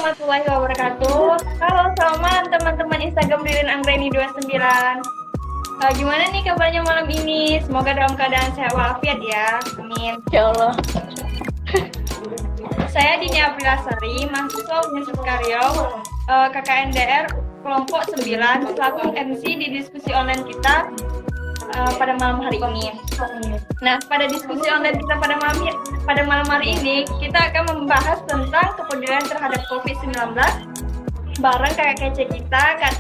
warahmatullahi wabarakatuh. Halo, selamat malam teman-teman Instagram Ririn Anggreni 29. Gimana nih kabarnya malam ini? Semoga dalam keadaan sehat walafiat ya. Amin. Ya Allah. Saya Dini Aprilasari, mahasiswa Universitas Karyo, KKNDR kelompok 9, selaku MC di diskusi online kita pada malam hari ini. Nah, pada diskusi online kita pada malam hari ini, kita akan membahas tentang kepedulian terhadap COVID-19 bareng kakak kece kita, Kak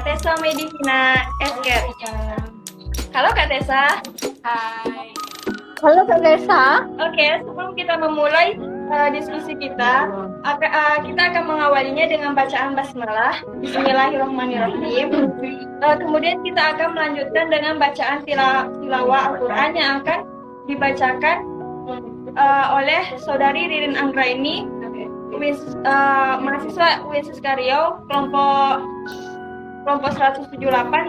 Tessa Medicina Esket. Halo Kak Tessa. Hai. Halo Kak Tessa. Oke, sebelum kita memulai diskusi kita, kita akan mengawalinya dengan bacaan basmalah. Bismillahirrahmanirrahim. Kemudian kita akan melanjutkan dengan bacaan tilawah Al-Quran yang akan dibacakan oleh Saudari Ririn Anggraeni, mahasiswa Universitas Karyo, kelompok 178,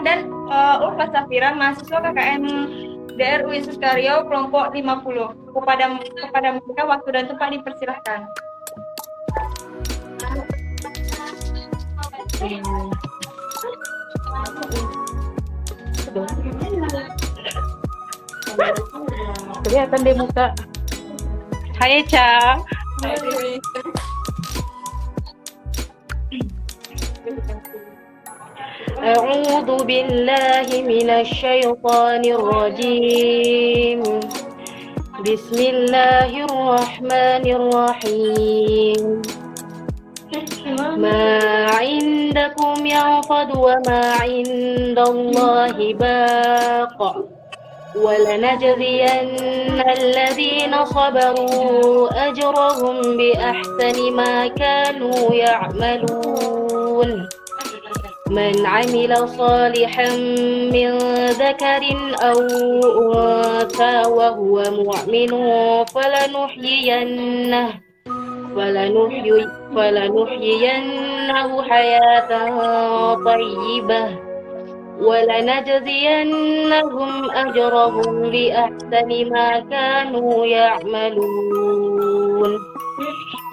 dan Ulfa Safira, mahasiswa KKN DR Universitas Karyo, kelompok 50. Kepada mereka waktu dan tempat dipersilahkan. Kelihatan deh muka. Hai Ca. أعوذ بالله من الشيطان الرجيم بسم الله الرحمن الرحيم ما عندكم ينفد وما عند الله باق ولنجزين الذين صبروا أجرهم بأحسن ما كانوا يعملون من عمل صالحا من ذكر أو أنثى وهو مؤمن فلنحيينه حياة طيبة ولنجزينهم أجرهم بأحسن ما كانوا يعملون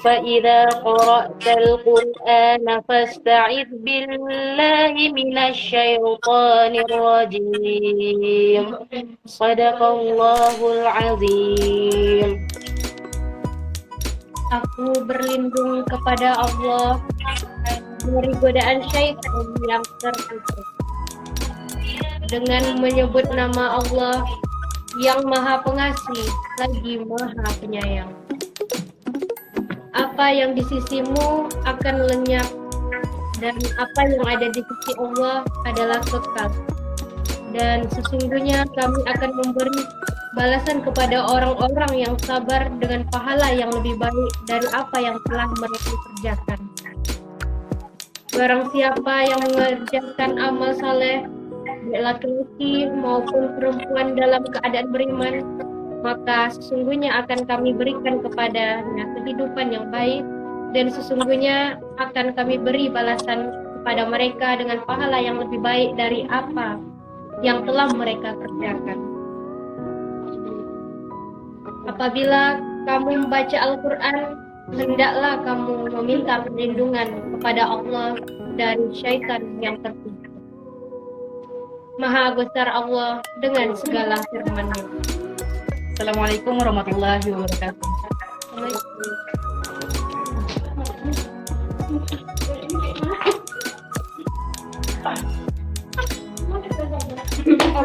فإذا قرأت القرآن فاستعذ بالله من الشيطان الرجيم صدق الله العظيم. Aku berlindung kepada Allah dari godaan syaitan yang terkutuk dengan menyebut nama Allah yang Maha Pengasih lagi Maha Penyayang. Apa yang di sisimu akan lenyap, dan apa yang ada di sisi Allah adalah kekal. Dan sesungguhnya kami akan memberi balasan kepada orang-orang yang sabar dengan pahala yang lebih baik dari apa yang telah mereka kerjakan. Barang siapa yang mengerjakan amal saleh, baik laki-laki maupun perempuan dalam keadaan beriman, maka sesungguhnya akan kami berikan kepadanya kehidupan yang baik, dan sesungguhnya akan kami beri balasan kepada mereka dengan pahala yang lebih baik dari apa yang telah mereka kerjakan. Apabila kamu membaca Al-Quran, hendaklah kamu meminta perlindungan kepada Allah dari syaitan yang terkutuk. Maha besar Allah dengan segala firman-Nya. Assalamualaikum warahmatullahi wabarakatuh.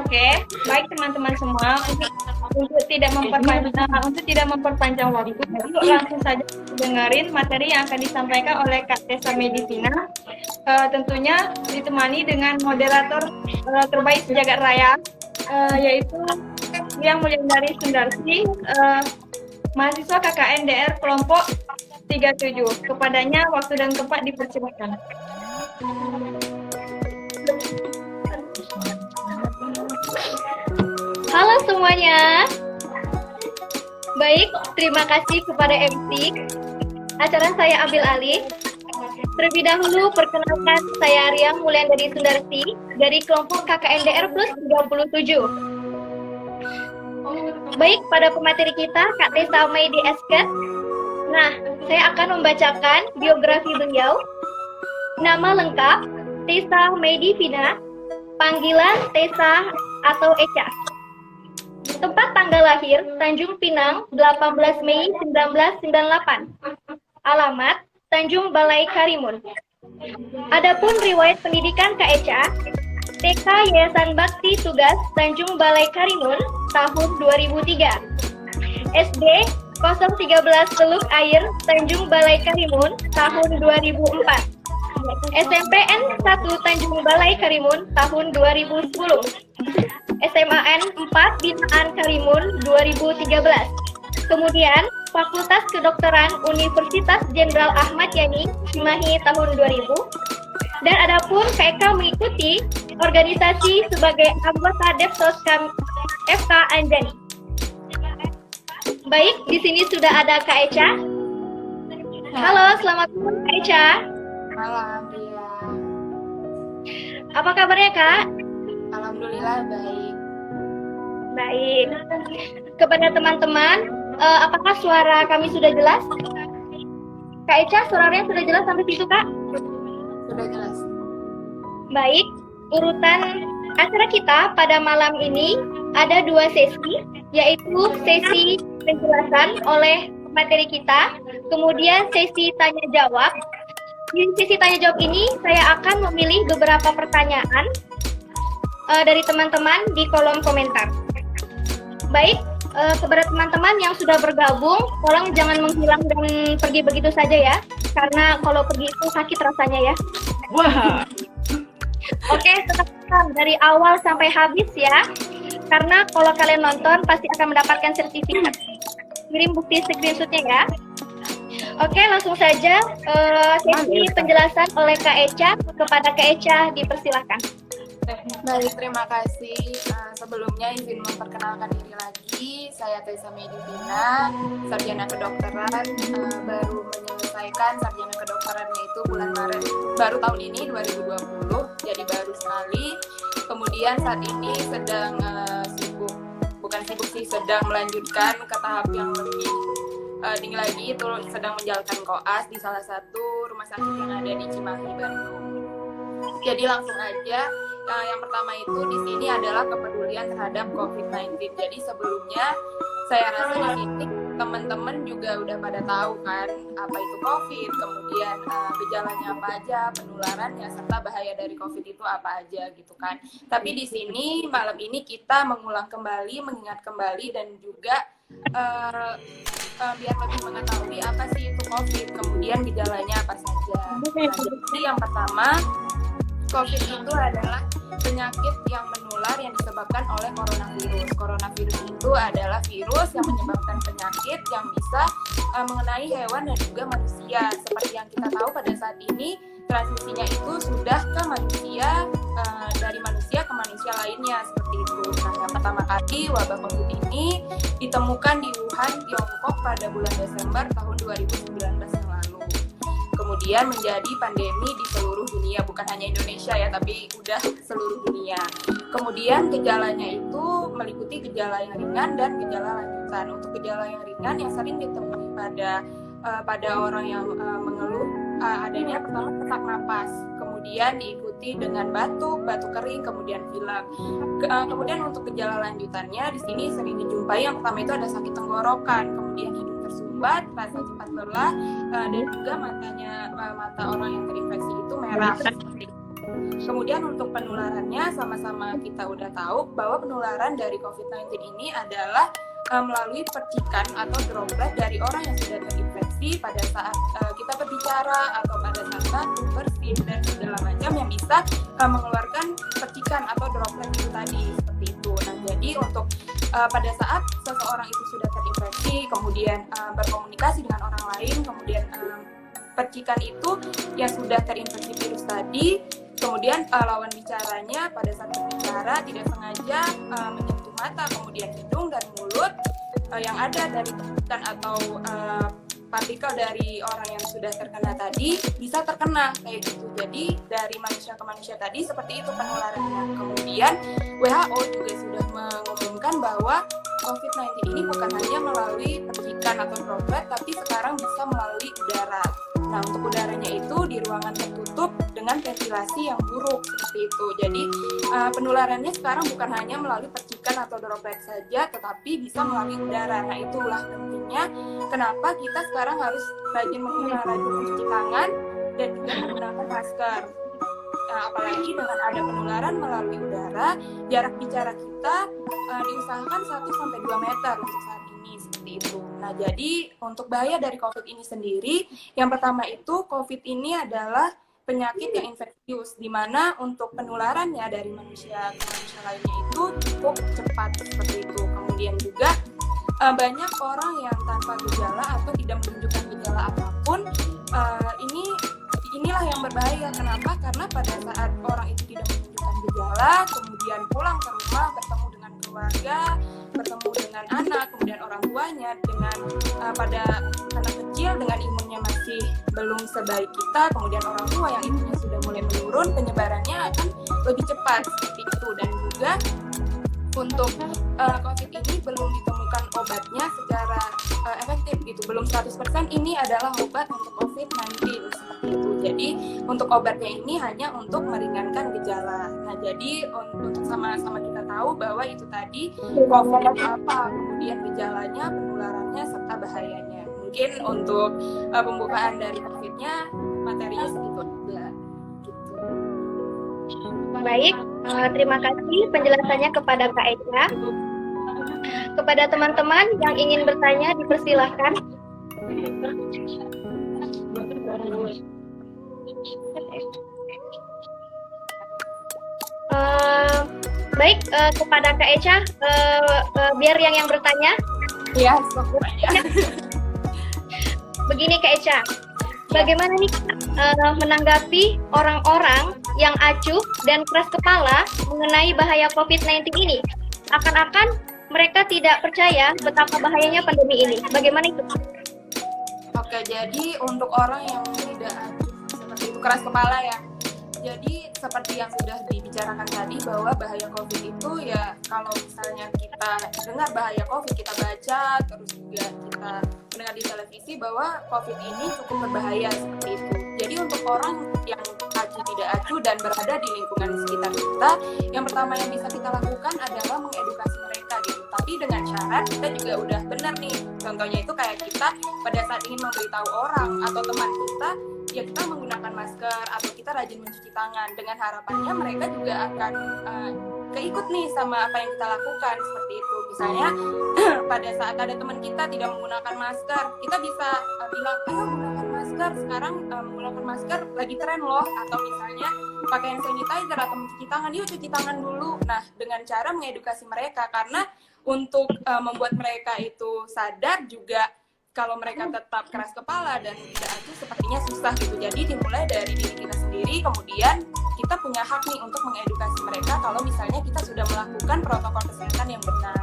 Oke, baik teman-teman semua, untuk tidak memperpanjang waktu, yuk langsung saja dengerin materi yang akan disampaikan oleh Kak Tessa Medicina. Tentunya ditemani dengan moderator terbaik sejagat raya, yaitu Yang Mulyandari Sundarsi, mahasiswa KKN DR kelompok 37. Kepadanya waktu dan tempat dipersilakan. Halo semuanya. Baik, terima kasih kepada MC. Acara saya ambil alih. Terlebih dahulu perkenalkan, saya Riang Mulyandari Sundarsi dari kelompok KKNDR plus 37. Baik, pada pemateri kita Kak Tessa Medicina Esket. Nah, saya akan membacakan biografi beliau. Nama lengkap Tessa Medivina, panggilan Tessa atau Echa. Tempat tanggal lahir Tanjung Pinang 18 Mei 1998. Alamat Tanjung Balai Karimun. Adapun riwayat pendidikan Kak Echa, TK Yayasan Bakti Tugas Tanjung Balai Karimun tahun 2003. SD 013 Teluk Air Tanjung Balai Karimun tahun 2004. SMPN 1 Tanjung Balai Karimun tahun 2010. SMAN 4 Binaan Karimun 2013. Kemudian Fakultas Kedokteran Universitas Jenderal Ahmad Yani Cimahi tahun 2000. Dan adapun KK mengikuti organisasi sebagai anggota Devsoskam FK Anjani. Baik, di sini sudah ada Kak Echa. Halo, selamat malam Kak Echa. Malam, Ria. Apa kabarnya Kak? Alhamdulillah baik. Baik. Kepada teman-teman, apakah suara kami sudah jelas? Kak Echa, suaranya sudah jelas sampai situ Kak? Sudah jelas. Baik, urutan acara kita pada malam ini ada 2 sesi, yaitu sesi penjelasan oleh materi kita, kemudian sesi tanya jawab. Di sesi tanya jawab ini saya akan memilih beberapa pertanyaan dari teman-teman di kolom komentar. Baik, kepada teman-teman yang sudah bergabung, tolong jangan menghilang dan pergi begitu saja ya, karena kalau pergi itu sakit rasanya ya. Wah. Oke, tetap dari awal sampai habis ya, karena kalau kalian nonton pasti akan mendapatkan sertifikat. Kirim bukti screenshotnya ya. Oke, langsung saja sesi penjelasan oleh Kak Echa. Kepada Kak Echa, dipersilakan. Baik, terima kasih. Sebelumnya izin memperkenalkan diri lagi. Saya Tessa Medivina, sarjana kedokteran, baru menyelesaikan sarjana kedokterannya itu bulan Maret. Baru tahun ini 2020, jadi baru sekali. Kemudian saat ini sedang sedang melanjutkan ke tahap yang lebih tinggi lagi, itu sedang menjalankan koas di salah satu rumah sakit yang ada di Cimahi, Bandung. Jadi langsung aja, yang pertama itu di sini adalah kepedulian terhadap COVID-19. Jadi sebelumnya saya rasa di sini teman-teman juga udah pada tahu kan apa itu COVID, kemudian gejalanya apa aja, penularannya, serta bahaya dari COVID itu apa aja gitu kan. Tapi di sini malam ini kita mengulang kembali, mengingat kembali, dan juga biar lebih mengetahui apa sih itu COVID, kemudian gejalanya apa saja. Nah, jadi yang pertama, COVID itu adalah penyakit yang menular yang disebabkan oleh coronavirus. Coronavirus itu adalah virus yang menyebabkan penyakit yang bisa mengenai hewan dan juga manusia. Seperti yang kita tahu pada saat ini, transmisinya itu sudah ke manusia, dari manusia ke manusia lainnya, seperti itu. Nah, yang pertama kali wabah COVID ini ditemukan di Wuhan, Tiongkok pada bulan Desember tahun 2019 yang lalu. Kemudian menjadi pandemi di seluruh dunia, bukan hanya Indonesia ya, tapi udah seluruh dunia. Kemudian gejalanya itu meliputi gejala yang ringan dan gejala lanjutan. Untuk gejala yang ringan yang sering ditemui pada orang yang mengeluh adanya pertama sesak napas, kemudian diikuti dengan batuk kering, kemudian pilek. Kemudian untuk gejala lanjutannya di sini sering dijumpai, yang pertama itu ada sakit tenggorokan, kemudian hidung tersumbat, rasa cepat lelah, dan juga mata orang yang terinfeksi itu merah. Kemudian untuk penularannya sama-sama kita udah tahu bahwa penularan dari COVID-19 ini adalah melalui percikan atau droplet dari orang yang sudah terinfeksi pada saat kita berbicara atau pada saat batuk, bersin, dan segala macam yang bisa mengeluarkan percikan atau droplet itu tadi, seperti itu. Nah, jadi untuk pada saat seseorang itu sudah terinfeksi, kemudian berkomunikasi dengan orang lain, kemudian percikan itu yang sudah terinfeksi virus tadi, kemudian lawan bicaranya pada saat berbicara tidak sengaja menyentuh mata, kemudian hidung dan mulut yang ada dari percikan atau partikel dari orang yang sudah terkena tadi bisa terkena kayak gitu. Jadi dari manusia ke manusia tadi seperti itu penularannya. Kemudian WHO juga sudah mengumumkan bahwa COVID-19 ini bukan hanya melalui percikan atau droplet, tapi sekarang bisa melalui udara. Nah, untuk udaranya itu di ruangan tertutup dengan ventilasi yang buruk seperti itu. Jadi penularannya sekarang bukan hanya melalui percikan atau droplet saja, tetapi bisa melalui udara. Nah, itulah pentingnya kenapa kita sekarang harus rajin mencuci tangan dan juga menggunakan masker. Nah, apalagi dengan ada penularan melalui udara, jarak bicara kita diusahakan 1-2 meter untuk saat ini, seperti itu. Nah, jadi untuk bahaya dari COVID ini sendiri, yang pertama itu COVID ini adalah penyakit yang infeksius, di mana untuk penularannya dari manusia ke manusia lainnya itu cukup cepat, seperti itu. Kemudian juga banyak orang yang tanpa gejala atau tidak menunjukkan gejala apapun, inilah yang berbahaya. Kenapa? Karena pada saat orang itu tidak menunjukkan gejala, kemudian pulang ke rumah, bertemu dengan keluarga, bertemu dengan anak, kemudian orang tuanya, dengan pada anak kecil dengan imunnya masih belum sebaik kita, kemudian orang tua yang imunnya sudah mulai menurun, penyebarannya akan lebih cepat seperti itu. Dan juga untuk COVID ini belum ditemukan obatnya secara efektif gitu, belum 100% ini adalah obat untuk COVID-19 seperti itu. Jadi untuk obatnya ini hanya untuk meringankan gejala. Nah, jadi untuk sama-sama kita tahu bahwa itu tadi COVID itu apa, kemudian gejalanya, penularannya, serta bahayanya. Mungkin untuk pembukaan dari COVID-nya materinya segitu aja. Baik, terima kasih penjelasannya kepada Kak Echa. Kepada teman-teman yang ingin bertanya, dipersilahkan. Baik, kepada Kak Echa, biar yang bertanya. Iya, semuanya. Begini Kak Echa, bagaimana nih menanggapi orang-orang yang acuh dan keras kepala mengenai bahaya COVID-19 ini? Akan-akan mereka tidak percaya betapa bahayanya pandemi ini. Bagaimana itu? Oke, jadi untuk orang yang tidak acuh seperti itu, keras kepala ya. Jadi seperti yang sudah dibicarakan tadi, bahwa bahaya COVID itu ya kalau misalnya kita dengar bahaya COVID, kita baca, terus juga kita mendengar di televisi bahwa COVID ini cukup berbahaya seperti itu. Jadi untuk orang yang acuh tidak acuh dan berada di lingkungan sekitar kita, yang pertama yang bisa kita lakukan adalah mengedukasi mereka gitu. Tapi dengan syarat kita juga udah benar nih. Contohnya itu kayak kita pada saat ingin memberitahu orang atau teman kita, ya kita menggunakan masker atau kita rajin mencuci tangan, dengan harapannya mereka juga akan keikut nih sama apa yang kita lakukan seperti itu. Misalnya pada saat ada teman kita tidak menggunakan masker, kita bisa bilang, ayo gunakan masker, sekarang menggunakan masker lagi tren loh. Atau misalnya pakai hand sanitizer atau mencuci tangan, yuk cuci tangan dulu. Nah, dengan cara mengedukasi mereka, karena untuk membuat mereka itu sadar juga, kalau mereka tetap keras kepala dan tidak acuh sepertinya susah gitu. Jadi dimulai dari diri kita sendiri, kemudian kita punya hak nih untuk mengedukasi mereka kalau misalnya kita sudah melakukan protokol kesehatan yang benar.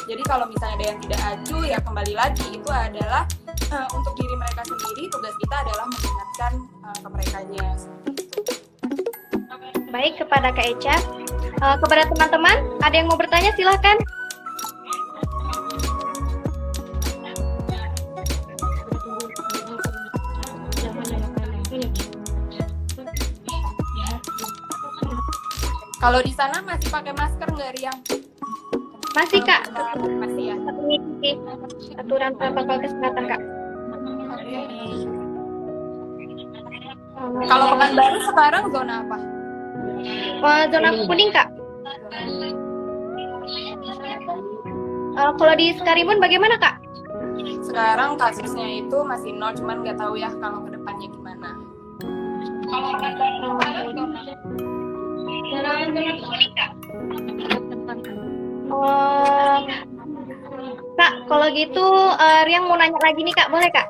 Jadi kalau misalnya ada yang tidak acuh, ya kembali lagi itu adalah untuk diri mereka sendiri, tugas kita adalah mengingatkan ke merekanya. Baik, kepada Kak Echa. Kepada teman-teman, ada yang mau bertanya silahkan. Kalau di sana masih pakai masker nggak, Riang? Masih Kak, Masih ya. mengikuti aturan protokol kesehatan Kak. Kalau Pekanbaru sekarang zona apa? Zona kuning Kak. Kalau di Sekarimun bagaimana Kak? Sekarang kasusnya itu masih 0, cuman nggak tahu ya kalau kedepannya gimana. Kalau Pekanbaru sekarang zona Kak, kalau gitu Riang mau nanya lagi nih Kak, boleh Kak?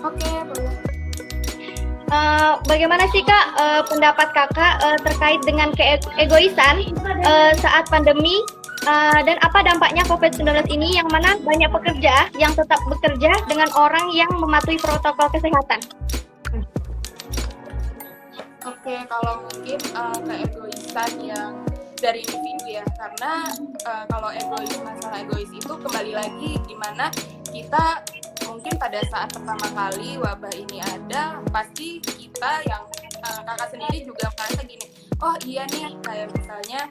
Oke, boleh. Bagaimana sih Kak pendapat Kakak terkait dengan keegoisan saat pandemi dan apa dampaknya COVID-19 ini, yang mana banyak pekerja yang tetap bekerja dengan orang yang mematuhi protokol kesehatan? Oke, kalau mungkin keegoisan yang dari individu ya, karena kalau masalah egois itu kembali lagi gimana kita mungkin pada saat pertama kali wabah ini ada, pasti kita yang kakak sendiri juga merasa gini, oh iya nih kayak misalnya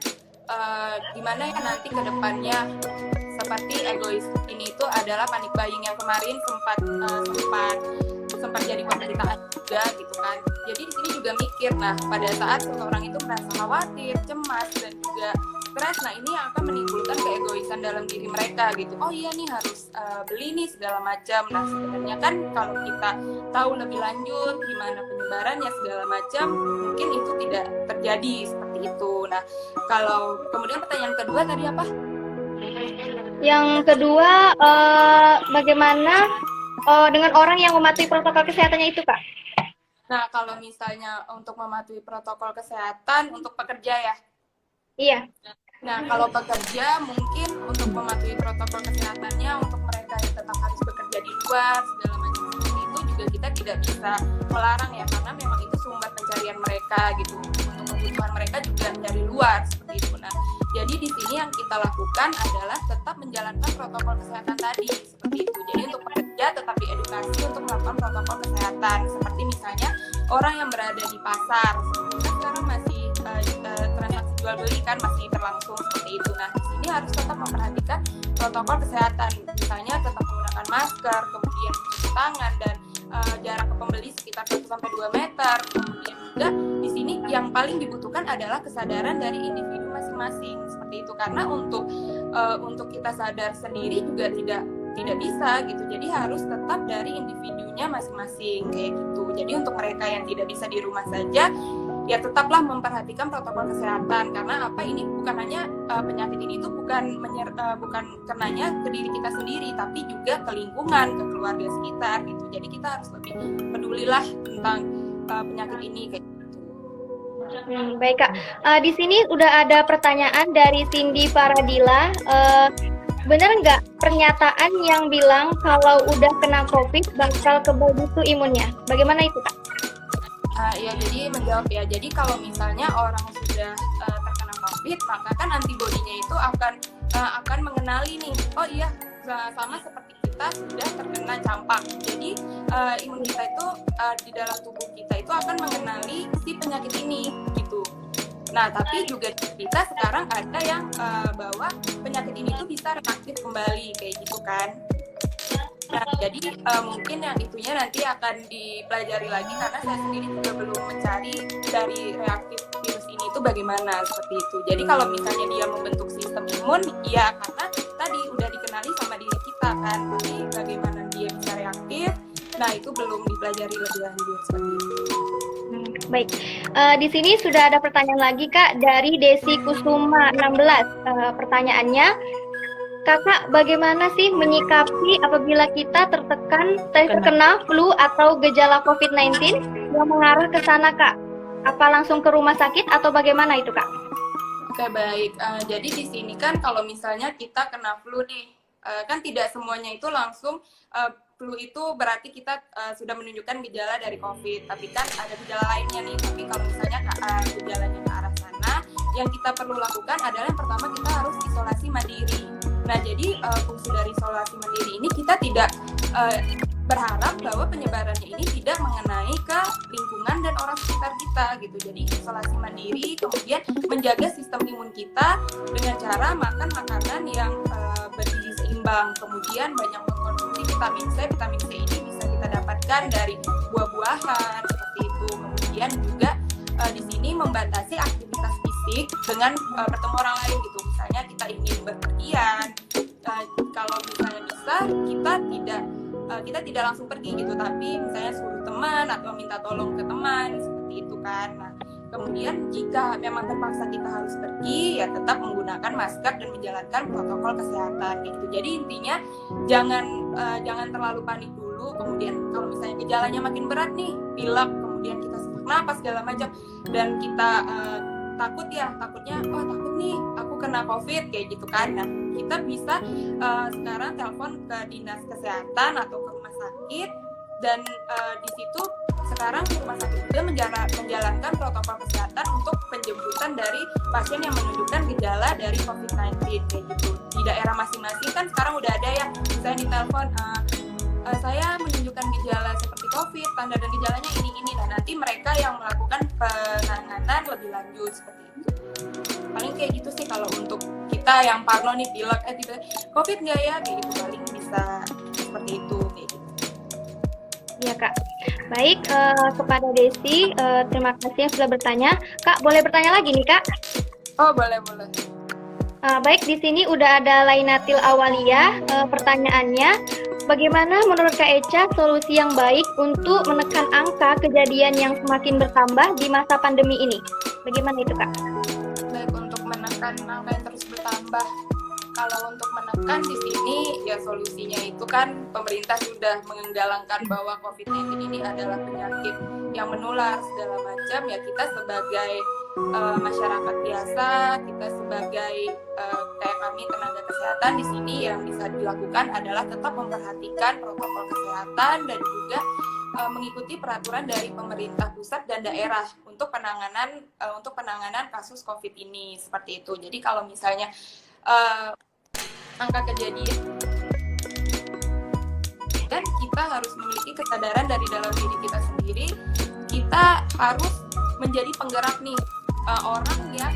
gimana ya nanti ke depannya, seperti egois ini itu adalah panic buying yang kemarin sempat jadi pemberitaan juga gitu kan. Jadi di sini juga mikir, nah pada saat seseorang itu merasa khawatir, cemas dan juga stres, nah ini yang akan menimbulkan keegoisan dalam diri mereka gitu. Oh iya nih harus beli nih segala macam. Nah sebenarnya kan kalau kita tahu lebih lanjut gimana penyebarannya segala macam, mungkin itu tidak terjadi seperti itu. Nah kalau kemudian pertanyaan kedua tadi apa? Yang kedua, bagaimana dengan orang yang mematuhi protokol kesehatannya itu, Kak? Nah kalau misalnya untuk mematuhi protokol kesehatan untuk pekerja ya? Iya. Nah, kalau pekerja mungkin untuk mematuhi protokol kesehatannya, untuk mereka yang tetap harus bekerja di luar, segala macam seperti itu juga kita tidak bisa melarang ya, karena memang itu sumber pencarian mereka gitu. Untuk kebutuhan mereka juga dari luar seperti itu. Nah, jadi di sini yang kita lakukan adalah tetap menjalankan protokol kesehatan tadi seperti itu. Jadi untuk pekerja tetap diedukasi untuk melakukan protokol kesehatan. Seperti misalnya orang yang berada di pasar, sekarang masih transaksi jual beli kan masih berlangsung seperti itu. Nah, di sini harus tetap memperhatikan protokol kesehatan. Misalnya tetap menggunakan masker, kemudian cuci tangan dan jarak ke pembeli sekitar 1-2 meter. Kemudian juga di sini yang paling dibutuhkan adalah kesadaran dari individu masing-masing seperti itu. Karena untuk kita sadar sendiri juga tidak bisa gitu. Jadi harus tetap dari individunya masing-masing kayak gitu. Jadi untuk mereka yang tidak bisa di rumah saja, ya tetaplah memperhatikan protokol kesehatan, karena apa ini bukan hanya penyakit ini itu bukan karenanya ke diri kita sendiri, tapi juga ke lingkungan, ke keluarga sekitar gitu. Jadi kita harus lebih pedulilah tentang penyakit ini kayak gitu. Baik Kak, di sini udah ada pertanyaan dari Cindy Faradila. Benar nggak pernyataan yang bilang kalau udah kena COVID bakal kebal gitu imunnya? Bagaimana itu Kak? Ya jadi menjawab ya, jadi kalau misalnya orang sudah terkena COVID, maka kan antibodinya itu akan mengenali nih, oh iya sama seperti kita sudah terkena campak. Jadi imun kita itu di dalam tubuh kita itu akan mengenali si penyakit ini gitu. Nah tapi juga kita sekarang ada yang bahwa penyakit ini tuh bisa reaktif kembali kayak gitu kan. Nah, jadi mungkin yang itunya nanti akan dipelajari lagi, karena saya sendiri juga belum mencari dari reaktif virus ini itu bagaimana seperti itu. Jadi kalau misalnya dia membentuk sistem imun, ya karena tadi udah dikenali sama diri kita kan, tapi bagaimana dia bisa reaktif, nah itu belum dipelajari lebih lanjut seperti itu. Baik, di sini sudah ada pertanyaan lagi Kak dari Desi Kusuma 16. Pertanyaannya, Kakak, bagaimana sih menyikapi apabila kita terkena flu atau gejala COVID-19 yang mengarah ke sana, Kak? Apa langsung ke rumah sakit atau bagaimana itu, Kak? Oke, baik. Jadi di sini kan kalau misalnya kita kena flu nih, kan tidak semuanya itu langsung flu itu berarti kita sudah menunjukkan gejala dari COVID. Tapi kan ada gejala lainnya nih. Tapi kalau misalnya gejalanya ke arah sana, yang kita perlu lakukan adalah yang pertama kita harus isolasi mandiri. Nah, jadi fungsi dari isolasi mandiri ini kita tidak berharap bahwa penyebarannya ini tidak mengenai ke lingkungan dan orang sekitar kita gitu. Jadi isolasi mandiri, kemudian menjaga sistem imun kita dengan cara makan makanan yang bergizi seimbang, kemudian banyak mengkonsumsi vitamin C. Vitamin C ini bisa kita dapatkan dari buah-buahan seperti itu. Kemudian juga di sini membatasi aktivitas fisik dengan bertemu orang lain gitu. Misalnya kita ingin berpergian, kalau misalnya bisa kita tidak langsung pergi gitu, tapi misalnya suruh teman atau minta tolong ke teman seperti itu kan. Nah, kemudian jika memang terpaksa kita harus pergi, ya tetap menggunakan masker dan menjalankan protokol kesehatan gitu. Jadi intinya jangan terlalu panik dulu. Kemudian kalau misalnya gejalanya makin berat nih, pilek, kemudian kita sesak napas segala macam, dan kita takutnya takut nih aku kena COVID kayak gitu kan. Nah, kita bisa sekarang telepon ke dinas kesehatan atau ke rumah sakit, dan di situ sekarang rumah sakit juga menjalankan protokol kesehatan untuk penjemputan pemeriksaan dari pasien yang menunjukkan gejala dari COVID-19 kayak gitu. Di daerah masing-masing kan sekarang udah ada ya, misalnya di telepon saya menunjukkan gejala seperti COVID, tanda dan gejalanya ini. Nah, nanti mereka yang melakukan penanganan lebih lanjut seperti itu. Paling kayak gitu sih kalau untuk kita yang parno nih pilek, tiba COVID nggak ya, kayak gitu paling bisa seperti itu kayak gitu. Iya Kak. Baik, kepada Desi, terima kasih yang sudah bertanya. Kak, boleh bertanya lagi nih Kak? Oh boleh. Baik, di sini udah ada Lainatil Awalia. Pertanyaannya, bagaimana menurut Kak Echa solusi yang baik untuk menekan angka kejadian yang semakin bertambah di masa pandemi ini? Bagaimana itu Kak? Baik, untuk menekan angka yang terus bertambah. Kalau untuk menekan di sini ya solusinya itu kan pemerintah sudah menggalangkan bahwa COVID-19 ini adalah penyakit yang menular segala macam, ya kita sebagai masyarakat biasa, kita sebagai kayak kami tenaga kesehatan di sini yang bisa dilakukan adalah tetap memperhatikan protokol kesehatan dan juga mengikuti peraturan dari pemerintah pusat dan daerah untuk penanganan kasus COVID ini seperti itu. Jadi kalau misalnya angka kejadian dan kita harus memiliki kesadaran dari dalam diri kita sendiri, kita harus menjadi penggerak nih orang yang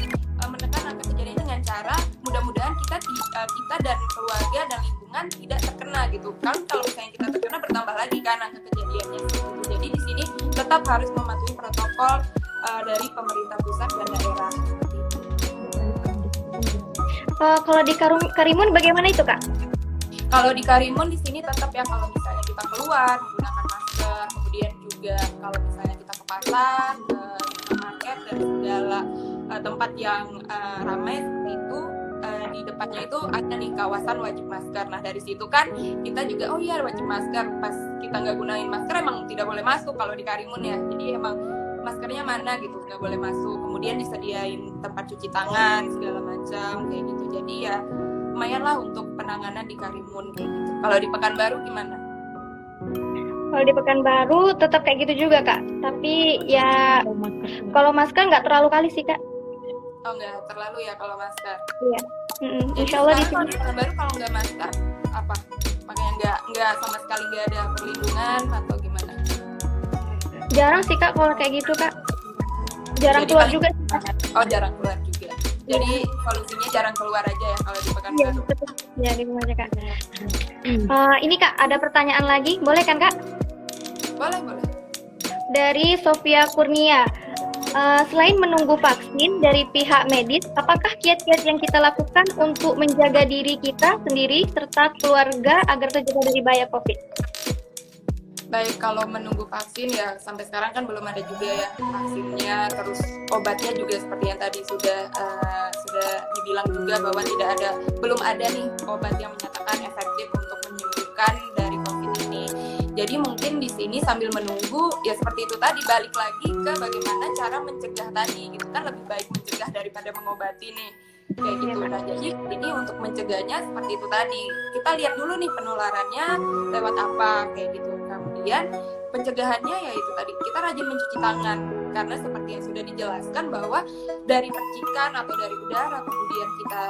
menekan angka kejadian dengan cara mudah-mudahan kita dan keluarga dan lingkungan tidak terkena gitu kan. Kalau misalnya kita terkena bertambah lagi kan angka kejadiannya gitu. Jadi di sini tetap harus mematuhi protokol dari pemerintah pusat dan daerah seperti itu. Kalau di Karimun bagaimana itu Kak? Kalau di Karimun di sini tetap ya, kalau misalnya kita keluar menggunakan masker, kemudian juga kalau misalnya kita ke pasar, ke market dan segala tempat yang ramai seperti itu, di depannya itu ada nih kawasan wajib masker. Nah dari situ kan kita juga wajib masker. Pas kita nggak gunain masker emang tidak boleh masuk kalau di Karimun ya. Jadi emang maskernya mana gitu, nggak boleh masuk. Kemudian disediain tempat cuci tangan segala macam kayak gitu. Jadi ya lumayan lah untuk penanganan di Karimun kayak gitu. Kalau di Pekanbaru gimana? Kalau di Pekanbaru tetap kayak gitu juga Kak. Tapi ya kalau masker nggak terlalu kali sih Kak. Oh nggak terlalu ya kalau masker. Iya. Jadi Insya Allah di sekarang sini. kalau di Pekanbaru kalau nggak masker apa? Makanya nggak sama sekali nggak ada perlindungan atau gimana? Jarang sih Kak kalau kayak gitu Kak. Jarang Jadi keluar paling- juga sih Kak. Oh jarang keluar juga. Jadi solusinya jarang keluar aja ya kalau di Iya, Pekanbaru. betul. Ya, di rumah aja Kak. Ini Kak, ada pertanyaan lagi. Boleh kan Kak? Boleh. Dari Sofia Kurnia. Selain menunggu vaksin dari pihak medis, apakah kiat-kiat yang kita lakukan untuk menjaga diri kita sendiri serta keluarga agar terjaga dari bahaya COVID? Baik, kalau menunggu vaksin ya sampai sekarang kan belum ada juga ya vaksinnya, terus obatnya juga seperti yang tadi sudah dibilang juga bahwa belum ada nih obat yang menyatakan efektif untuk menyembuhkan dari COVID ini. Jadi mungkin di sini sambil menunggu ya seperti itu tadi, balik lagi ke bagaimana cara mencegah tadi gitu kan, lebih baik mencegah daripada mengobati nih kayak gitu. Nah jadi ini untuk mencegahnya seperti itu tadi, kita lihat dulu nih penularannya lewat apa kayak gitu. Kemudian pencegahannya yaitu tadi kita rajin mencuci tangan, karena seperti yang sudah dijelaskan bahwa dari percikan atau dari udara kemudian kita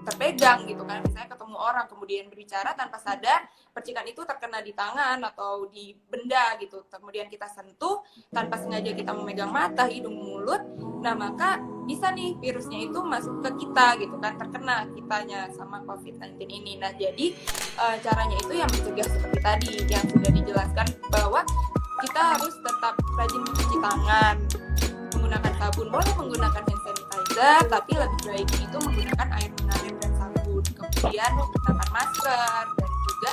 terpegang gitu kan, misalnya ketemu orang kemudian berbicara tanpa sadar, percikan itu terkena di tangan atau di benda gitu, kemudian kita sentuh tanpa sengaja, kita memegang mata, hidung, mulut, nah maka bisa nih virusnya itu masuk ke kita gitu kan, terkena kitanya sama COVID-19 ini. Nah jadi caranya itu yang mencegah seperti tadi yang sudah dijelaskan, bahwa kita harus tetap rajin mencuci tangan, menggunakan sabun, boleh menggunakan hand sanitizer, tapi lebih baik itu menggunakan air mengalir dan sabun, kemudian menggunakan masker, dan juga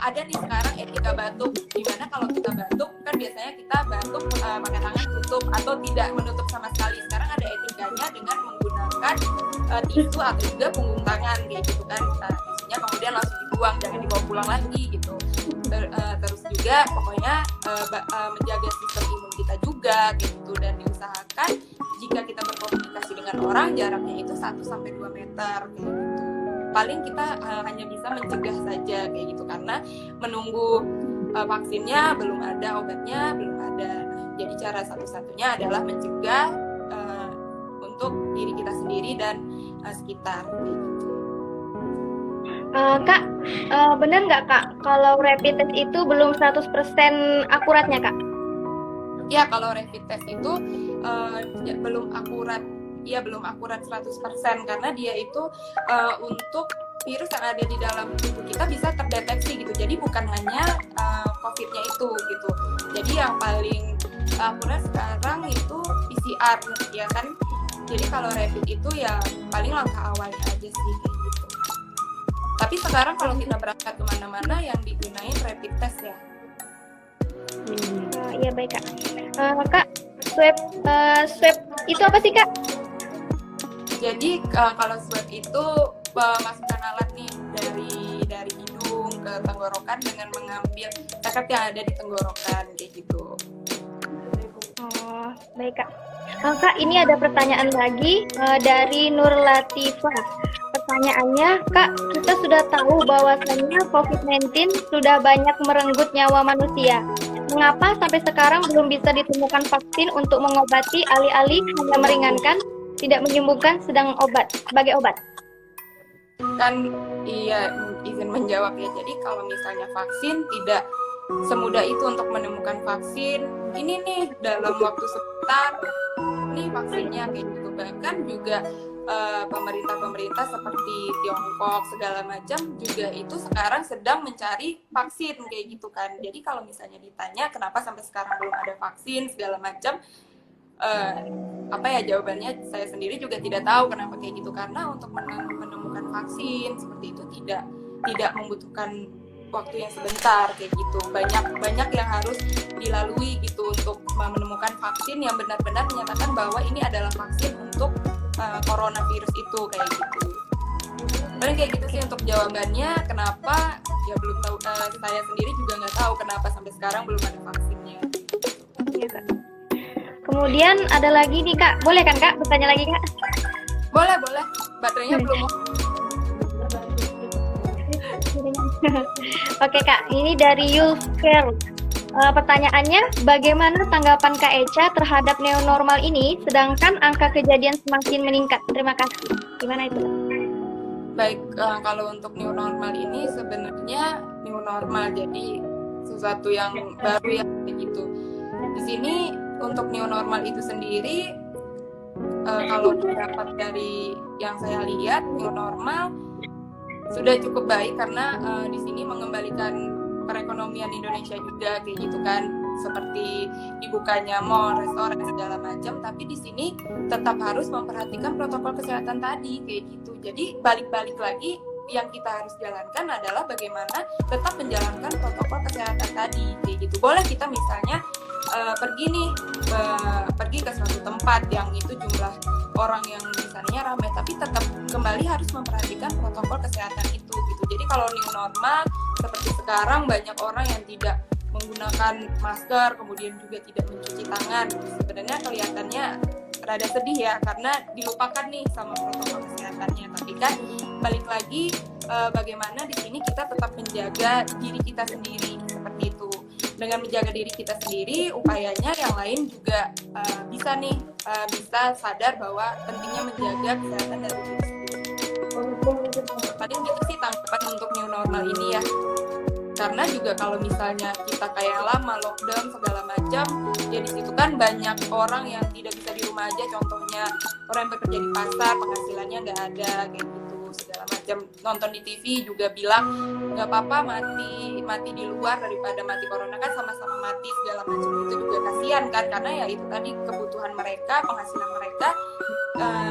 ada nih sekarang etika batuk, dimana kalau kita batuk kan biasanya kita batuk pakai tangan tutup atau tidak menutup sama sekali. Sekarang ada etikanya dengan menggunakan tisu atau juga punggung tangan kayak gitu kan, tisunya kemudian langsung dibuang, jangan dibawa pulang lagi gitu. Terus juga pokoknya menjaga sistem imun kita juga gitu, dan diusahakan jika kita berkomunikasi dengan orang jaraknya itu 1-2 meter kayak gitu. Paling kita hanya bisa mencegah saja kayak gitu, karena menunggu vaksinnya belum ada, obatnya belum ada. Nah, jadi cara satu-satunya adalah mencegah untuk untuk diri kita sendiri dan sekitar. Kak, benar nggak Kak kalau rapid test itu belum 100% akuratnya Kak? Ya, kalau rapid test itu belum akurat. Ya, belum akurat 100% karena dia itu untuk virus yang ada di dalam tubuh kita bisa terdeteksi gitu. Jadi bukan hanya COVID-nya itu gitu. Jadi yang paling akurat sekarang itu PCR ya kan. Jadi kalau rapid itu ya paling langkah awalnya aja sih kayak gitu. Tapi sekarang kalau kita berangkat kemana-mana yang digunain rapid test ya. Iya baik Kak. Kak, swab itu apa sih Kak? Jadi kalau swab itu memasukkan alat nih dari hidung ke tenggorokan dengan mengambil cacat yang ada di tenggorokan kayak gitu. Oh, baik Kak. Kak, ini ada pertanyaan lagi dari Nur Latifah. Pertanyaannya, Kak, kita sudah tahu bahwasannya COVID-19 sudah banyak merenggut nyawa manusia. Mengapa sampai sekarang belum bisa ditemukan vaksin untuk mengobati, alih-alih hanya meringankan, tidak menyembuhkan sebagai obat? Kan iya, izin menjawab ya. Jadi kalau misalnya vaksin tidak semudah itu untuk menemukan vaksin. Ini nih dalam waktu sebentar nih vaksinnya kayak gitu. Bahkan juga pemerintah seperti Tiongkok segala macam juga itu sekarang sedang mencari vaksin kayak gitu kan. Jadi kalau misalnya ditanya kenapa sampai sekarang belum ada vaksin segala macam, apa ya jawabannya, saya sendiri juga tidak tahu kenapa kayak gitu, karena untuk menemukan vaksin seperti itu tidak membutuhkan waktu yang sebentar kayak gitu. Banyak yang harus dilalui gitu untuk menemukan vaksin yang benar-benar menyatakan bahwa ini adalah vaksin untuk coronavirus itu kayak gitu. Paling kayak gitu sih untuk jawabannya. Kenapa ya belum tahu, saya sendiri juga nggak tahu kenapa sampai sekarang belum ada vaksinnya. Iya, Kak. Kemudian ada lagi nih Kak, boleh kan Kak bertanya lagi Kak? Boleh, baterainya belum mau. Oke Kak, ini dari Yulker. Pertanyaannya, bagaimana tanggapan Kak Echa terhadap new normal ini, sedangkan angka kejadian semakin meningkat? Terima kasih. Gimana itu? Baik, kalau untuk new normal ini sebenarnya new normal, jadi sesuatu yang baru ya begitu. Di sini untuk new normal itu sendiri, kalau dapat dari yang saya lihat, new normal sudah cukup baik karena di sini mengembalikan perekonomian Indonesia juga kayak gitu kan, seperti dibukanya mall, restoran segala macam, tapi di sini tetap harus memperhatikan protokol kesehatan tadi kayak gitu. Jadi balik-balik lagi yang kita harus jalankan adalah bagaimana tetap menjalankan protokol kesehatan tadi kayak gitu. Boleh kita misalnya pergi ke suatu tempat yang itu jumlah orang yang misalnya ramai, tapi tetap kembali harus memperhatikan protokol kesehatan itu gitu. Jadi kalau new normal seperti sekarang banyak orang yang tidak menggunakan masker, kemudian juga tidak mencuci tangan, sebenarnya kelihatannya rada sedih ya, karena dilupakan nih sama protokol kesehatannya. Tapi kan balik lagi bagaimana di sini kita tetap menjaga diri kita sendiri seperti itu. Dengan menjaga diri kita sendiri, upayanya yang lain juga bisa sadar bahwa pentingnya menjaga kesehatan dari diri sendiri. Paling gitu sih tanggapan untuk new normal ini ya. Karena juga kalau misalnya kita kayak lama lockdown segala macam, ya di situ kan banyak orang yang tidak bisa di rumah aja. Contohnya orang yang bekerja di pasar, penghasilannya nggak ada kayak gitu segala macam. Nonton di TV juga bilang nggak apa-apa mati di luar daripada mati corona, kan sama-sama mati segala macam. Itu juga kasihan kan, karena ya itu tadi kebutuhan mereka, penghasilan mereka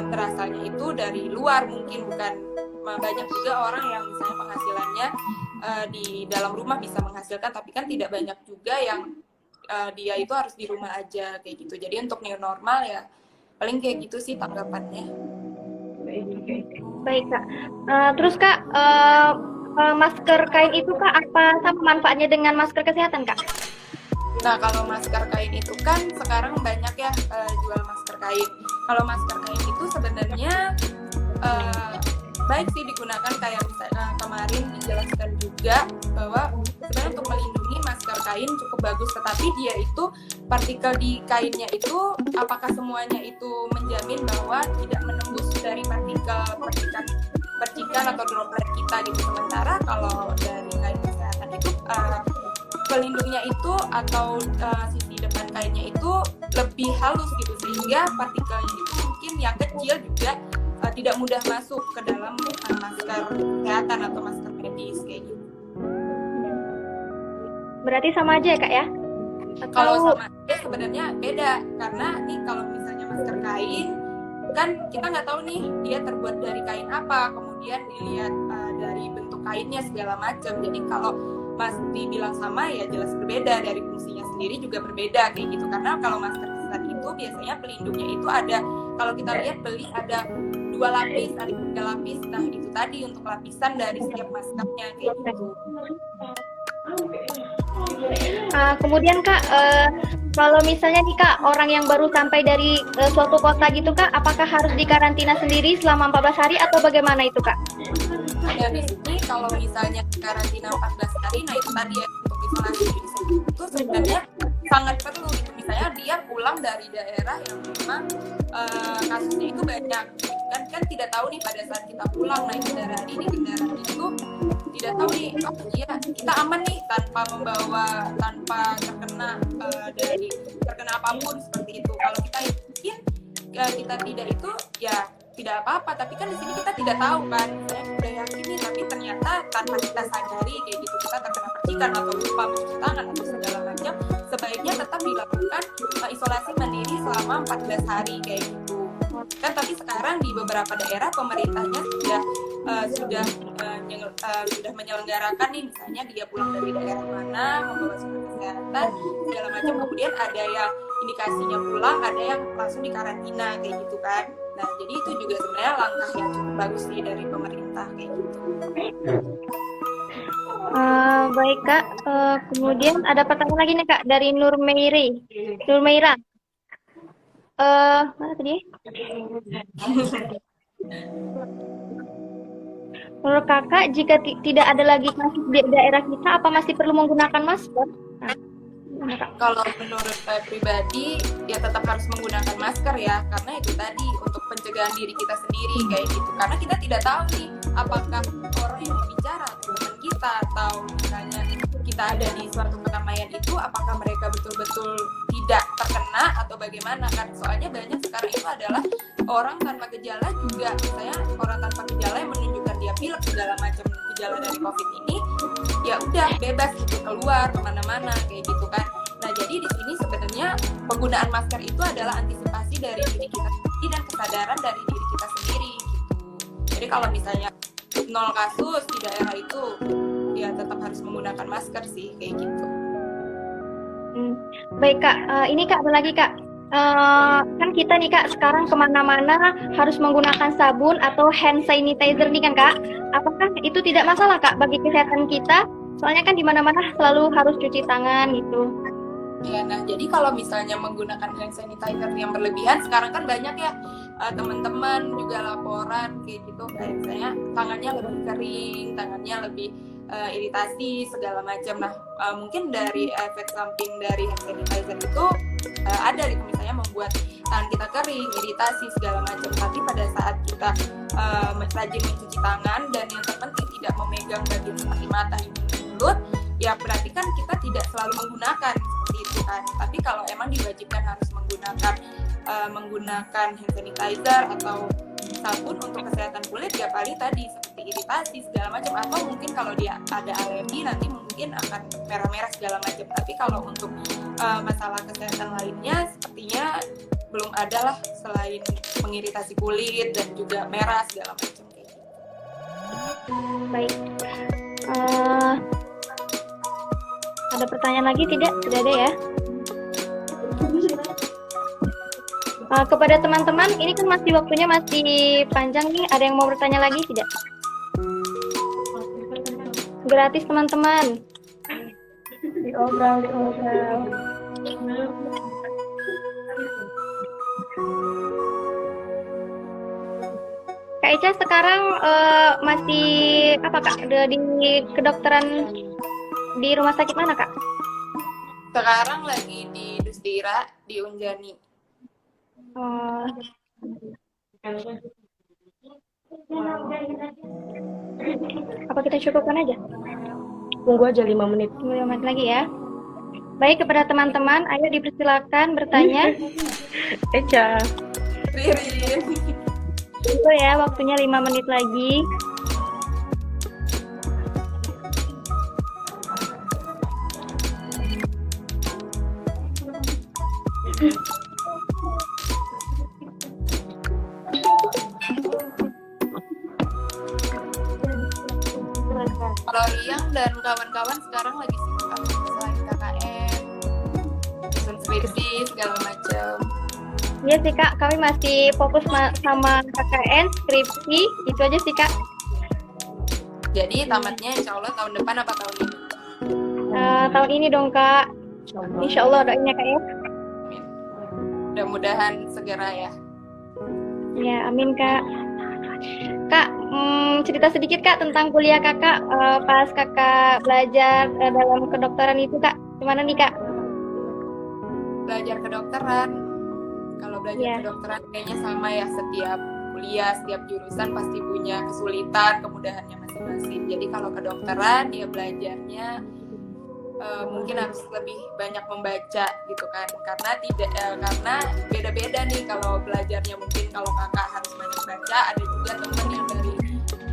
berasalnya itu dari luar, mungkin bukan banyak juga orang yang misalnya penghasilannya di dalam rumah bisa menghasilkan, tapi kan tidak banyak juga yang dia itu harus di rumah aja kayak gitu. Jadi untuk new normal ya paling kayak gitu sih tanggapannya. Baik Kak. Terus Kak, masker kain itu Kak apa sama manfaatnya dengan masker kesehatan Kak? Nah kalau masker kain itu kan sekarang banyak ya jual masker kain. Kalau masker kain itu sebenarnya baik sih digunakan, kayak misalnya kemarin dijelaskan juga bahwa sebenarnya untuk melindungi masker kain cukup bagus, tetapi dia itu partikel di kainnya itu apakah semuanya itu menjamin bahwa tidak menembus dari partikel percikan atau droplet kita gitu. Sementara kalau dari kain kesehatan itu pelindungnya itu atau sisi depan kainnya itu lebih halus gitu, sehingga partikelnya itu mungkin yang kecil juga tidak mudah masuk ke dalam masker kesehatan atau masker medis kayak gitu. Berarti sama aja ya Kak ya? Kalau sama aja sebenarnya beda, karena nih kalau misalnya masker kain kan kita nggak tahu nih dia terbuat dari kain apa, kemudian dilihat dari bentuk kainnya segala macam. Jadi kalau Mas dibilang sama ya jelas berbeda, dari fungsinya sendiri juga berbeda kayak gitu. Karena kalau masker kesehatan itu biasanya pelindungnya itu ada, kalau kita lihat beli ada 2 lapis, ada 3 lapis. Nah itu tadi untuk lapisan dari setiap maskernya kayak gitu. Kemudian Kak, kalau misalnya nih Kak, orang yang baru sampai dari suatu kota gitu Kak, apakah harus dikarantina sendiri selama 14 hari atau bagaimana itu Kak? Ya di sini kalau misalnya karantina 14 hari, nah itu tadi ya untuk isolasi diri sendiri itu sebenarnya sangat perlu gitu. Misalnya dia pulang dari daerah yang memang kasusnya itu banyak, kan tidak tahu nih pada saat kita pulang naik kendaraan ini itu tidak tahu nih, oh iya kita aman nih tanpa membawa, tanpa terkena apapun seperti itu. Kalau kita yakin kita tidak itu ya tidak apa-apa, tapi kan di sini kita tidak tahu kan, saya sudah yakin nih tapi ternyata tanpa kita sadari kayak gitu kita terkena percikan atau lupa mencuci tangan atau segala macam, sebaiknya tetap dilakukan isolasi mandiri selama 14 hari kayak gitu kan. Tapi sekarang di beberapa daerah pemerintahnya sudah menyelenggarakan nih, misalnya dia pulang dari daerah mana membawa surat kesehatan segala macam, kemudian ada yang indikasinya pulang, ada yang langsung dikarantina kayak gitu kan. Nah jadi itu juga sebenarnya langkah yang cukup bagus sih dari pemerintah kayak gitu. Baik Kak, kemudian ada pertanyaan lagi nih Kak dari Nurmeira. Mana tadi? Menurut Kakak, jika tidak ada lagi kasus di daerah kita, apa masih perlu menggunakan masker? Kalau menurut saya pribadi ya tetap harus menggunakan masker ya, karena itu tadi untuk pencegahan diri kita sendiri kayak gitu. Karena kita tidak tahu nih apakah orang yang berbicara atau teman kita atau misalnya kita ada di suatu keramaian itu apakah mereka betul-betul tidak terkena atau bagaimana kan. Soalnya banyak sekarang itu adalah orang tanpa gejala juga, misalnya orang tanpa gejala yang menunjukkan dia pilek segala macam gejala dari COVID ini, ya udah bebas gitu keluar kemana-mana kayak gitu kan. Nah jadi di sini sebenarnya penggunaan masker itu adalah antisipasi dari diri kita sendiri dan kesadaran dari diri kita sendiri gitu. Jadi kalau misalnya 0 kasus di daerah itu ya tetap harus menggunakan masker sih kayak gitu. Baik Kak, ini Kak ada lagi Kak. Kan kita nih Kak sekarang kemana-mana harus menggunakan sabun atau hand sanitizer nih kan Kak. Apakah itu tidak masalah Kak bagi kesehatan kita? Soalnya kan di mana-mana selalu harus cuci tangan gitu. Ya, nah jadi kalau misalnya menggunakan hand sanitizer yang berlebihan, sekarang kan banyak ya teman-teman juga laporan kayak gitu, kayak misalnya tangannya lebih kering, tangannya lebih iritasi segala macam. Nah mungkin dari efek samping dari hand sanitizer itu ada gitu, misalnya membuat tangan kita kering, iritasi segala macam. Tapi pada saat kita rajin mencuci tangan dan yang terpenting tidak memegang bagian seperti mata, hidung, mulut, ya berarti kan kita tidak selalu menggunakan seperti itu kan. Tapi kalau emang diwajibkan harus menggunakan hand sanitizer atau sabun untuk kesehatan kulit, ya paling tadi seperti iritasi segala macam, atau mungkin kalau dia ada alergi nanti mungkin akan merah-merah segala macam. Tapi kalau untuk masalah kesehatan lainnya sepertinya belum ada lah selain mengiritasi kulit dan juga merah segala macam kayak gitu. Baik. Ada pertanyaan lagi tidak? Tidak ada ya. Kepada teman-teman, ini kan masih waktunya masih panjang nih. Ada yang mau bertanya lagi tidak? Gratis teman-teman. Diobrol. Kak Eca sekarang masih apa Kak? Di kedokteran di rumah sakit mana Kak? Sekarang lagi di Dusdira di Unjani. Oh, apa kita cukupkan aja? Tunggu aja 5 menit. 5 menit lagi ya. Baik, kepada teman-teman, ayo dipersilakan bertanya. Eca. Ririn. Itu ya, waktunya 5 menit lagi. Kalau Riang dan kawan-kawan sekarang lagi sibuk apa selain KKN, susun skripsi segala macam. Iya sih Kak, kami masih fokus sama KKN, skripsi, itu aja sih Kak. Jadi tamatnya insya Allah tahun depan apa tahun ini? Tahun ini dong Kak. Insya Allah doanya Kak ya. Amin. Mudah-mudahan segera ya. Ya, amin Kak. Kak, cerita sedikit Kak tentang kuliah Kakak pas Kakak belajar dalam kedokteran itu Kak. Gimana nih Kak? Belajar kedokteran. Kalau belajar Iya. kedokteran kayaknya sama ya, setiap kuliah, setiap jurusan pasti punya kesulitan, kemudahannya masing-masing. Jadi kalau kedokteran ya belajarnya mungkin harus lebih banyak membaca gitu kan, karena karena beda-beda nih kalau belajarnya. Mungkin kalau kakak harus banyak baca, ada juga temen yang dari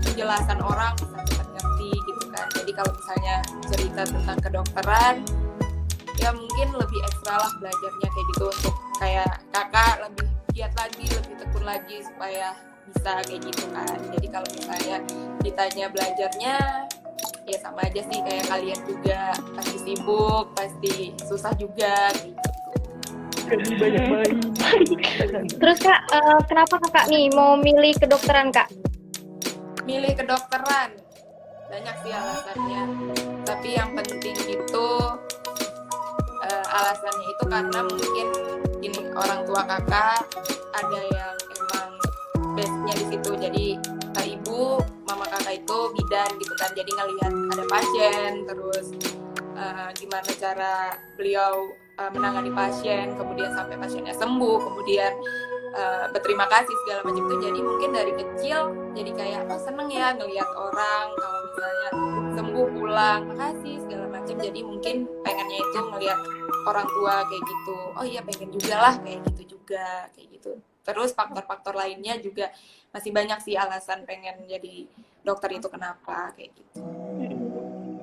penjelasan orang bisa cepat ngerti gitu kan. Jadi kalau misalnya cerita tentang kedokteran ya mungkin lebih ekstra lah belajarnya kayak gitu, untuk kayak kakak lebih giat lagi, lebih tekun lagi supaya bisa kayak gitu kan. Jadi kalau misalnya ditanya belajarnya ya sama aja sih kayak kalian juga, pasti sibuk, pasti susah juga gitu. Terus Kak, kenapa Kakak nih mau milih kedokteran Kak? Milih kedokteran banyak sih alasannya, tapi yang penting itu alasannya itu karena mungkin ini orang tua kakak ada yang emang base-nya di situ. Jadi ibu mama kakak itu bidan gitu kan, jadi ngelihat ada pasien, terus gimana cara beliau menangani pasien, kemudian sampai pasiennya sembuh, kemudian berterima kasih segala macam itu. Jadi mungkin dari kecil jadi kayak seneng ya ngelihat orang kalau misalnya sembuh pulang makasih segala macam. Jadi mungkin pengennya itu ngelihat orang tua kayak gitu, oh iya pengen juga lah kayak gitu juga kayak gitu. Terus faktor-faktor lainnya juga masih banyak sih alasan pengen jadi dokter itu kenapa kayak gitu.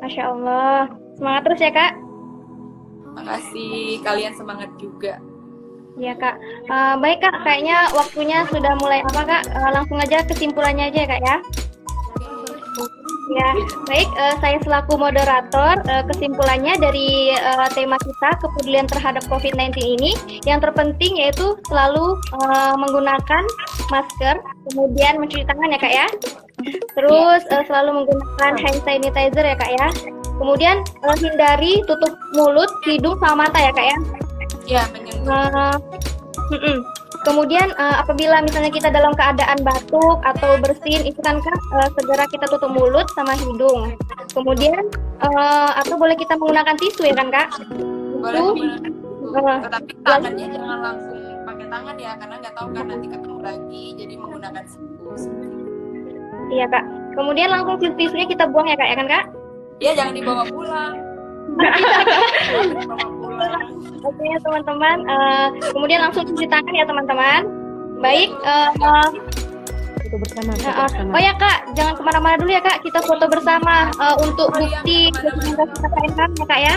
Masya Allah, semangat terus ya Kak. Makasih, kalian semangat juga. Iya Kak. Baik Kak, kayaknya waktunya sudah mulai apa Kak? Langsung aja kesimpulannya aja ya Kak ya. Ya, baik. Saya selaku moderator, kesimpulannya dari tema kita kepedulian terhadap COVID-19 ini, yang terpenting yaitu selalu menggunakan masker, kemudian mencuci tangan ya Kak ya. Terus selalu menggunakan hand sanitizer ya Kak ya. Kemudian hindari tutup mulut, hidung sama mata ya Kak ya. Ya, menyentuh. Kemudian apabila misalnya kita dalam keadaan batuk atau bersin, itu kan Kak, segera kita tutup mulut sama hidung. Kemudian atau boleh kita menggunakan tisu ya kan Kak? Boleh menggunakan tisu, tetapi tangannya jangan langsung pakai tangan ya, karena nggak tahu kan nanti ketemu lagi, jadi menggunakan tisu. Iya Kak. Kemudian langsung tisunya kita buang ya Kak ya kan Kak? Ya, jangan dibawa pulang. Oke ya teman-teman, kemudian langsung cuci tangan ya teman-teman. Baik, Foto bersama. oh ya Kak, jangan kemana-mana dulu ya Kak, kita foto bersama untuk bukti dokumentasi KKN ya Kak ya.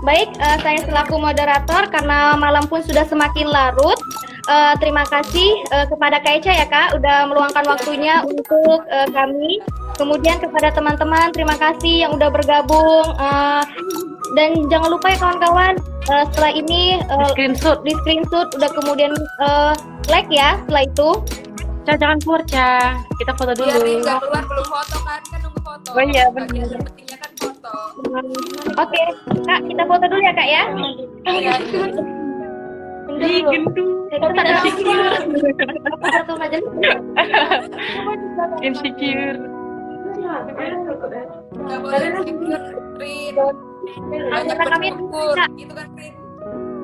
Baik, saya selaku moderator karena malam pun sudah semakin larut. Terima kasih kepada Kak Eca ya Kak, udah meluangkan waktunya untuk kami. Kemudian kepada teman-teman, terima kasih yang udah bergabung. Dan jangan lupa ya kawan-kawan, setelah ini di screenshot, udah kemudian like ya setelah itu. Ca, jangan keluar Ca, kita foto dulu. Iya, jangan keluar belum foto kan nunggu foto. Oh iya, benar. Bagian pentingnya kan foto. Oke, Kak, kita foto dulu ya Kak ya. Iya. Bentar Ih, gendut. Kartu majalah. Insecure. Nggak boleh insecure, Rin. Banyak Kami bersyukur. Itu kan, Rin.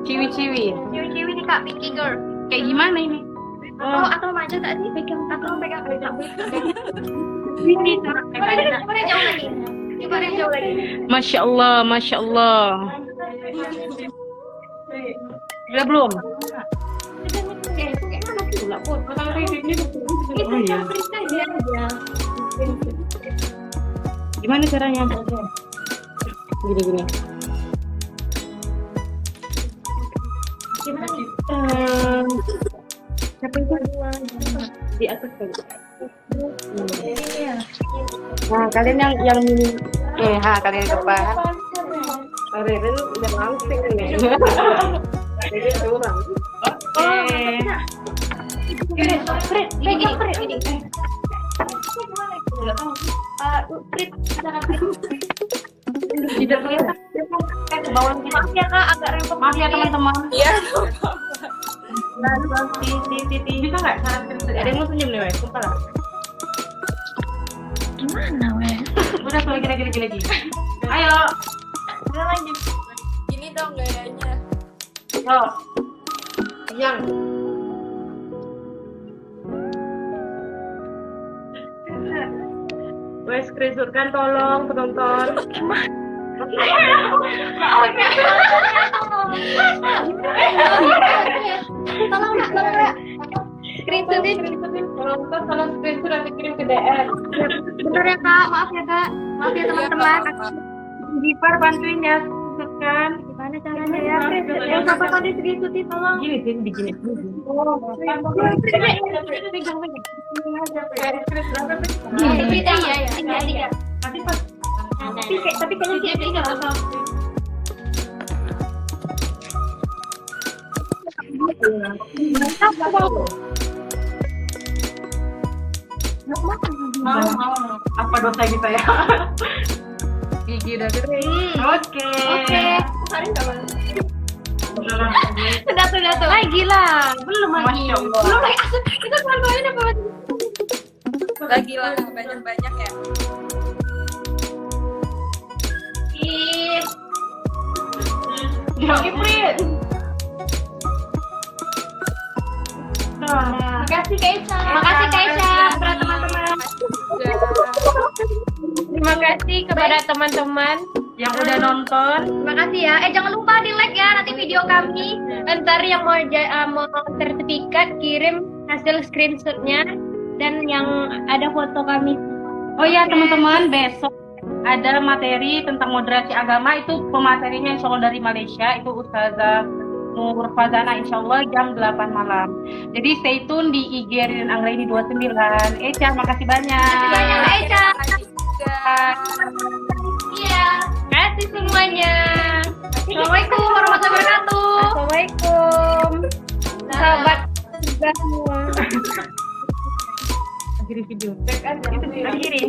Ciwi-ciwi. ciwi-ciwi nih Kak, Pinky Girl. Kayak gimana ini? Atau manja tadi pegang pegang. Ini. Coba yang jauh lagi. Coba yang jauh lagi. Masya Allah, Masya Allah. Udah belum? Oh, iya. Gimana caranya? Gini. Siapa itu? Di atas kan? Nah, kalian yang ini. Kalian di depan. Reren udah langsing nih. Jadi orang. Tidak terlihat. Ke bawah. Maaf ya Kak, agak repot. Maaf ya teman-teman. Iya. Bisa nggak cara ada yang mau senyum nih, wes? Sumpah lah. Gimana, weh? Udah tuh lagi. Ayo. Udah lanjut. Gini dong gayanya. Oh. Yang. Wes screenshot kan tolong penonton. Tolong Kak. Screenshotin. Penonton tolong screenshot nanti kirim ke DM. Bentar ya Kak, maaf ya Kak. Maaf ya teman-teman. Gipar bantuin ya, screenshot kan. Gimana caranya ya? Yang apa tadi screenshotin tolong. Gini sih, begini. Iya. Tapi pas Tapi kayaknya dia nggak tahu. mau. Apa dosa kita ya? Gigi udah kering. Oke. Sudah. Lagi lah. Belum lagi. Masya Allah. Belum lagi. Kita keluar-keluarin apa lagi? Lagi lah, banyak-banyak ya. Jangan print. Makasih Kaisha. Kepada teman-teman. Terima kasih kepada teman-teman Yang udah nonton. Terima kasih ya. Jangan lupa di like ya nanti video kami. Ntar yang mau sertifikat kirim hasil screenshotnya dan yang ada foto kami. Oh ya teman-teman, besok ada materi tentang moderasi agama. Itu pematerinya insya Allah dari Malaysia. Itu Ustazah Nur Fazana insya Allah jam 8 malam. Jadi stay tune di IG Rin Anggraini 29. Eca, makasih banyak. Banyak Kaisha. Iya. Kasih semuanya. Assalamualaikum warahmatullahi wabarakatuh. Assalamualaikum. Sahabat juga semua. Akhiri video. Itu akhiri.